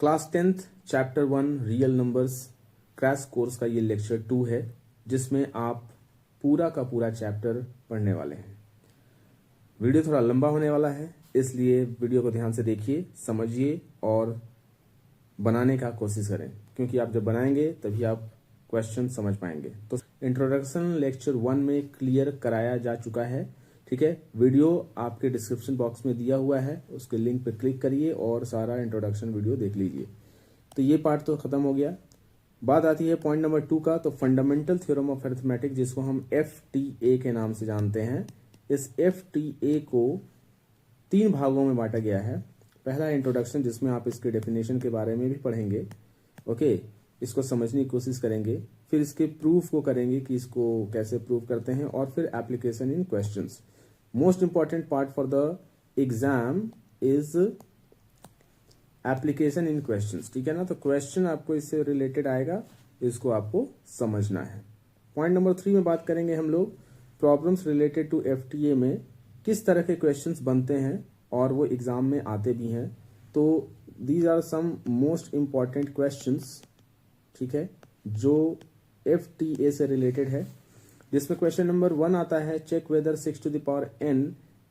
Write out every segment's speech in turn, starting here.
Class 10th chapter 1 real numbers crash course का ये lecture 2 है, जिसमें आप पूरा का पूरा चैप्टर पढ़ने वाले हैं। वीडियो थोड़ा लंबा होने वाला है, इसलिए वीडियो को ध्यान से देखिए, समझिए और बनाने का कोशिश करें, क्योंकि आप जब बनाएंगे तभी आप क्वेश्चन समझ पाएंगे। तो इंट्रोडक्शन लेक्चर 1 में क्लियर कराया जा चुका है, ठीक है। वीडियो आपके डिस्क्रिप्शन बॉक्स में दिया हुआ है, उसके लिंक पर क्लिक करिए और सारा इंट्रोडक्शन वीडियो देख लीजिए। तो ये पार्ट तो खत्म हो गया। बात आती है पॉइंट नंबर 2 का। तो फंडामेंटल थ्योरम ऑफ अरिथमेटिक, जिसको हम FTA के नाम से जानते हैं, इस FTA को 3 भागों में बांटा गया है। पहला इंट्रोडक्शन, जिसमें आप इसके डेफिनेशन के बारे में भी पढ़ेंगे, ओके, इसको समझने की कोशिश करेंगे। फिर इसके प्रूफ को करेंगे कि इसको कैसे प्रूव करते हैं, और फिर application in questions. Most important part for the exam is application in questions, ठीक है ना। तो क्वेश्चन आपको इससे रिलेटेड आएगा, इसको आपको समझना है। पॉइंट नंबर 3 में बात करेंगे हम लोग प्रॉब्लम्स रिलेटेड टू FTA में किस तरह के क्वेश्चंस बनते हैं और वो एग्जाम में आते भी हैं। तो these are some most important questions, ठीक है, जो FTA से रिलेटेड है, जिसमें क्वेश्चन नंबर 1 आता है, check whether 6 to the power n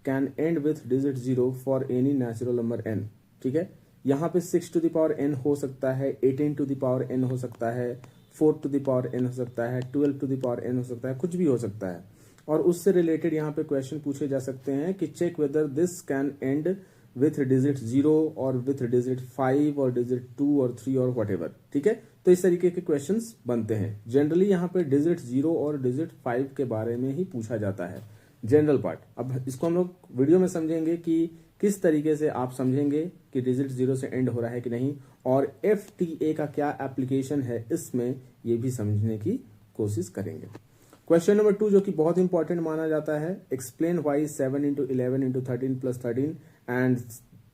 can end with digit 0 for any natural number n, ठीक है। यहाँ पे 6 to the power n हो सकता है, 18 to the power n हो सकता है, 4 to the power n हो सकता है, 12 to the power n हो सकता है, कुछ भी हो सकता है। और उससे रिलेटेड यहाँ पे क्वेश्चन पूछे जा सकते हैं कि check whether this can end with digit 0 और विथ डिजिट 5 और डिजिट 2 और 3 और व्हाटएवर, ठीक है। तो इस तरीके के क्वेश्चंस बनते हैं। जनरली यहाँ पे डिजिट 0 और डिजिट 5 के बारे में ही पूछा जाता है, जनरल पार्ट। अब इसको हम लोग वीडियो में समझेंगे कि किस तरीके से आप समझेंगे कि डिजिट 0 से एंड हो रहा है कि नहीं, और FTA का क्या एप्लीकेशन है इसमें, ये भी समझने की कोशिश करेंगे। क्वेश्चन नंबर 2, जो कि बहुत इंपॉर्टेंट माना जाता है, explain why 7 into 11 into 13 plus 13 and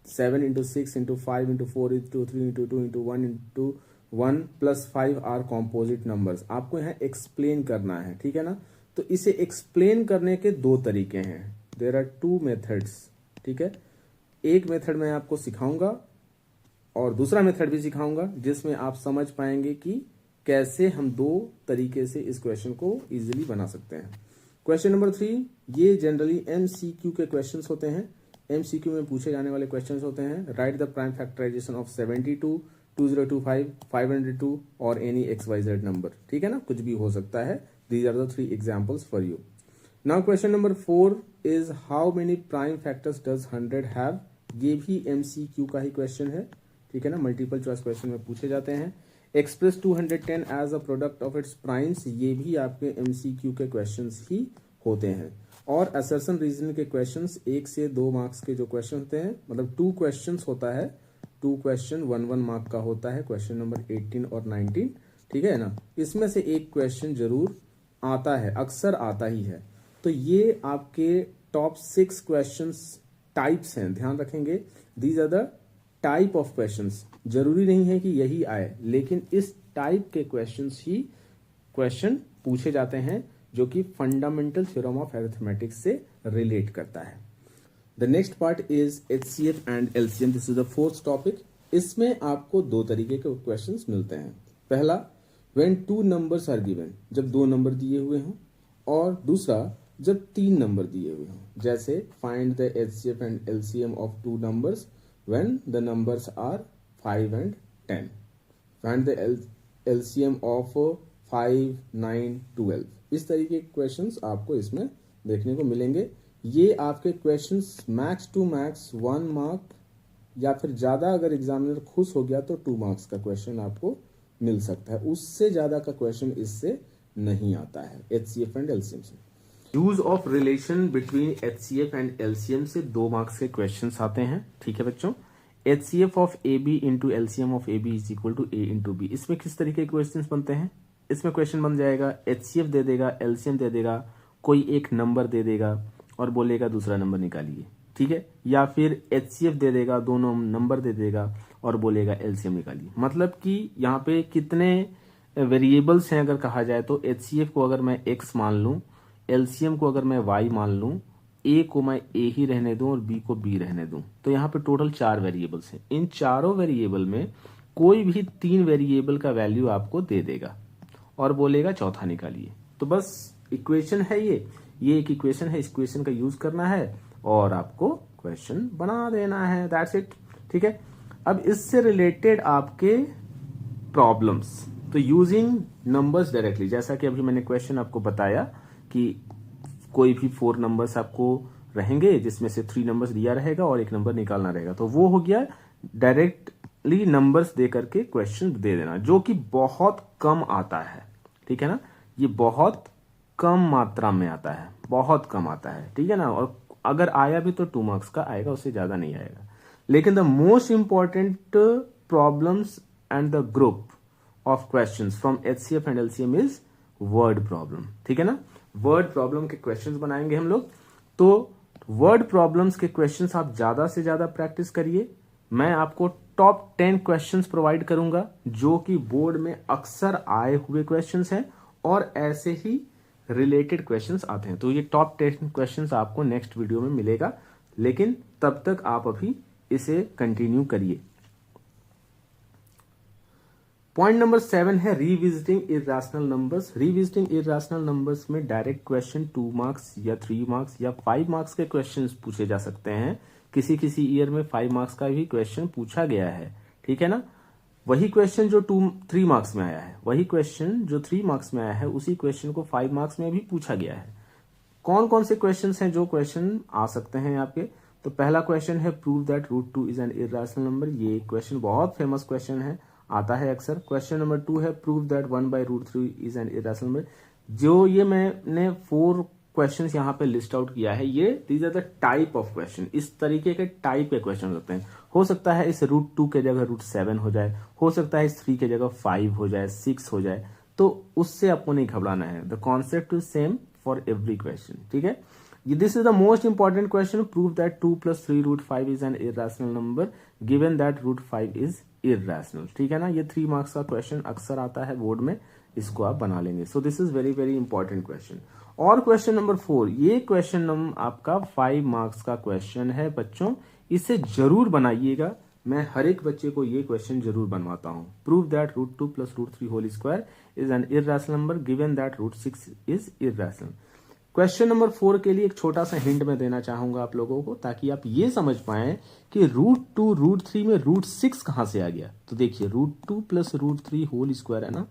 7 into 6 into 5 into 4 into 3 into 2 into 1 into 1 plus 5 are composite numbers. आपको यहाँ एक्सप्लेन करना है, ठीक है ना। तो इसे एक्सप्लेन करने के 2 तरीके हैं, देयर आर 2 मेथड्स, ठीक है। एक मेथड मैं आपको सिखाऊंगा और दूसरा मेथड भी सिखाऊंगा, जिसमें आप समझ पाएंगे कि कैसे हम 2 तरीके से इस क्वेश्चन को इजीली बना सकते हैं। क्वेश्चन नंबर 3, ये जनरली MCQ के क्वेश्चंस होते हैं। MCQ में पूछे जाने वाले क्वेश्चंस होते हैं। Write the prime factorisation of 72, 2025, 502 और एनी XYZ नंबर, ठीक है ना, कुछ भी हो सकता है। These are the 3 examples for you. Now question number 4 is how many prime factors does 100 have. ये भी MCQ का ही क्वेश्चन है, ठीक है ना, मल्टीपल चॉइस क्वेश्चन में पूछे जाते हैं। Express 210 as a product of its primes, ये भी आपके MCQ के क्वेश्चंस ही होते हैं। और असर्शन रीजनिंग के क्वेश्चंस 1 से 2 मार्क्स के जो क्वेश्चन होते हैं, मतलब 2 क्वेश्चंस होता है, 2 क्वेश्चन 1 मार्क का होता है, क्वेश्चन नंबर 18 और 19, ठीक है ना। इसमें से एक क्वेश्चन जरूर आता है, अक्सर आता ही है। तो ये आपके टॉप 6 क्वेश्चंस टाइप्स हैं, ध्यान रखेंगे। These are the type of questions. जरूरी नहीं है कि यही आए, लेकिन इस टाइप के क्वेश्चंस ही क्वेश्चन पूछे जाते हैं, जो कि फंडामेंटल थ्योरम ऑफ अरिथमेटिक से रिलेट करता है। The next part is HCF and LCM। This is the 4th topic. इसमें आपको 2 तरीके के क्वेश्चंस मिलते हैं। पहला, व्हेन 2 नंबर्स आर गिवन, जब 2 नंबर दिए हुए हों, और दूसरा, जब 3 नंबर दिए हुए हों। जैसे find the HCF and LCM of 2 numbers when the numbers are 5 and 10. Find the LCM of 5, 9, 12. इस तरीके के क्वेश्चंस आपको इसमें देखने को मिलेंगे। ये आपके questions max to max 1 mark, या फिर ज़्यादा अगर एग्जामिनर खुश हो गया तो 2 मार्क्स का क्वेश्चन आपको मिल सकता है। उससे ज़्यादा का क्वेश्चन इससे नहीं आता है HCF एंड LCM से। Use of relation between HCF and LCM से 2 मार्क्स के क्वेश्चंस आते हैं, ठीक है बच्चों। HCF of AB into LCM of AB is equal to A into B। इसमें किस तरीके के क्वेश्चंस बनते हैं? इसमें क्वेश्चन बन जाएगा, HCF दे देगा, LCM दे देगा, कोई एक नंबर दे देगा और बोलेगा दूसरा नंबर निकालिए, ठीक है। या फिर HCF दे देगा, दोनों नंबर दे देगा और बोलेगा LCM निकालिए। मतलब कि यहाँ पे कितने वेरिएबल्स हैं अगर कहा जाए तो HCF को अगर मैं X मान लूं, LCM को अगर मैं Y मान लूं, A को मैं A ही रहने दूं और B को B रहने दूं, तो यहाँ पे टोटल 4 वेरिएबल्स हैं। इन चारों वेरिएबल में कोई भी 3 वेरिएबल का वैल्यू आपको दे देगा और बोलेगा चौथा निकालिए। तो बस इक्वेशन है ये एक इक्वेशन है, इस इक्वेशन का यूज करना है और आपको क्वेश्चन बना देना है, दैट्स इट। ठीक है, अब इससे रिलेटेड आपके प्रॉब्लम्स, तो यूजिंग नंबर्स डायरेक्टली, जैसा कि अभी मैंने क्वेश्चन आपको बताया कि कोई भी 4 नंबर्स आपको रहेंगे जिसमें से 3 नंबर्स दिया रहेगा और एक नंबर निकालना रहेगा, तो वो हो गया डायरेक्टली नंबर्स दे करके क्वेश्चन दे देना, जो कि बहुत कम आता है। ठीक है ना, ये बहुत कम मात्रा में आता है, बहुत कम आता है। ठीक है ना, और अगर आया भी तो 2 मार्क्स का आएगा, उससे ज्यादा नहीं आएगा। लेकिन the most important problems and the group of questions from HCF and LCM is word problem. ठीक है ना, वर्ड प्रॉब्लम के क्वेश्चंस बनाएंगे हम लोग। तो वर्ड प्रॉब्लम्स के क्वेश्चंस आप ज्यादा से ज्यादा प्रैक्टिस करिए। मैं आपको टॉप 10 क्वेश्चंस प्रोवाइड करूंगा जो कि बोर्ड में अक्सर आए हुए क्वेश्चंस हैं और ऐसे ही रिलेटेड क्वेश्चंस आते हैं। तो ये टॉप 10 क्वेश्चंस आपको नेक्स्ट वीडियो में मिलेगा, लेकिन तब तक आप अभी इसे कंटिन्यू करिए। पॉइंट नंबर 7 है revisiting irrational numbers. Revisiting irrational numbers में डायरेक्ट क्वेश्चन 2 मार्क्स या 3 मार्क्स या 5 मार्क्स के क्वेश्चंस पूछे जा सकते हैं। किसी किसी ईयर में 5 मार्क्स का भी क्वेश्चन पूछा गया है। ठीक है ना, वही क्वेश्चन जो 3 मार्क्स में आया है, वही क्वेश्चन जो 3 मार्क्स में आया है, उसी क्वेश्चन को 5 मार्क्स में भी पूछा गया है। कौन कौन से क्वेश्चन हैं जो क्वेश्चन आ सकते हैं आपके? तो पहला क्वेश्चन है prove that √2 is an irrational number. ये क्वेश्चन बहुत फेमस क्वेश्चन है, आता है अक्सर। क्वेश्चन नंबर 2 है prove that 1/√3 is an irrational number. जो ये मैंने 4 क्वेश्चंस यहाँ पे लिस्ट आउट किया है, ये these are the type of question. इस तरीके के टाइप के क्वेश्चन होते हैं। हो सकता है इस √2 के जगह √7 हो जाए, हो सकता है इस 3 के जगह 5 हो जाए, 6 हो जाए, तो उससे आपको नहीं घबराना है। The concept is same for every question. ठीक है, this is the most important question. Prove that 2 + 3 √5 is an irrational number given that √5 is irrational. ठीक है ना, ये 3 मार्क्स का क्वेश्चन अक्सर आता है बोर्ड में, इसको आप बना लेंगे। So this is very very important question. और क्वेश्चन नंबर 4, ये क्वेश्चन नंबर आपका 5 मार्क्स का क्वेश्चन है बच्चों, इसे जरूर बनाइएगा। मैं हर एक बच्चे को ये क्वेश्चन जरूर बनवाता हूं। Prove that √2 + √3 whole square is an irrational number given that √6 is irrational. Question number 4 के लिए एक छोटा सा हिंट मैं देना चाहूंगा आप लोगों को, ताकि आप ये समझ पाए कि √2 √3 में √6 कहां से आ गया। तो देखिए √2 + √3 होल स्क्वायर है ना,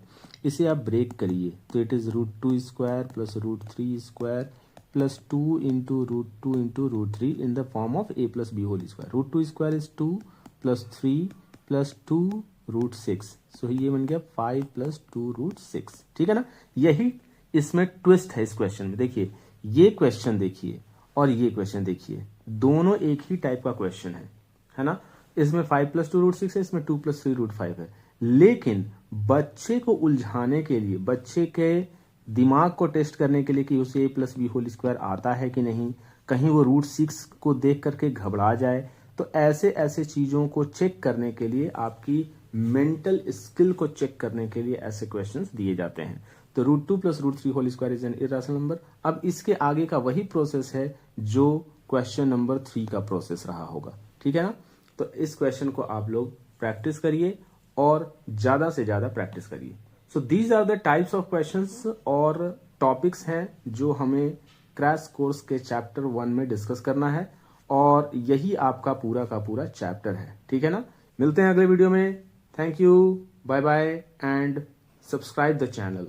इसे आप ब्रेक करिए तो it is √2 square + √3 square + 2 × √2 × √3 in the form of a + b whole square. √2 square is 2 + 3 + 2 √6। So ये बन गया 5 + 2 √6। ठीक है ना, यही इसमें ट्विस्ट है इस क्वेश्चन में। देखिए ये क्वेश्चन देखिए और ये क्वेश्चन देखिए, दोनों एक ही टाइप का क्वेश्चन है ना। इसमें 5 + 2 √6 है, इसमें 2 + 3 √5 है। लेकिन बच्चे को उलझाने के लिए, बच्चे के दिमाग को टेस्ट करने के लिए कि उसे a + b होल स्क्वायर आता है कि नहीं, कहीं वो √6 को देख करके घबरा जाए, तो ऐसे ऐसे चीजों को चेक करने के लिए, आपकी मेंटल स्किल को चेक करने के लिए ऐसे क्वेश्चंस दिए जाते हैं। तो √2 + √3 whole square is an irrational number. अब इसके आगे का वही प्रोसेस है जो क्वेश्चन नंबर 3 का प्रोसेस रहा होगा। ठीक है ना, तो इस क्वेश्चन को आप लोग प्रैक्टिस करिए और ज्यादा से ज्यादा प्रैक्टिस करिए। So these are the types of questions और टॉपिक्स हैं जो हमें क्रैश कोर्स के चैप्टर 1 में डिस्कस करना है, और यही आपका पूरा का पूरा चैप्टर है। ठीक है ना, मिलते हैं अगले वीडियो में। Thank you, bye bye and subscribe the channel.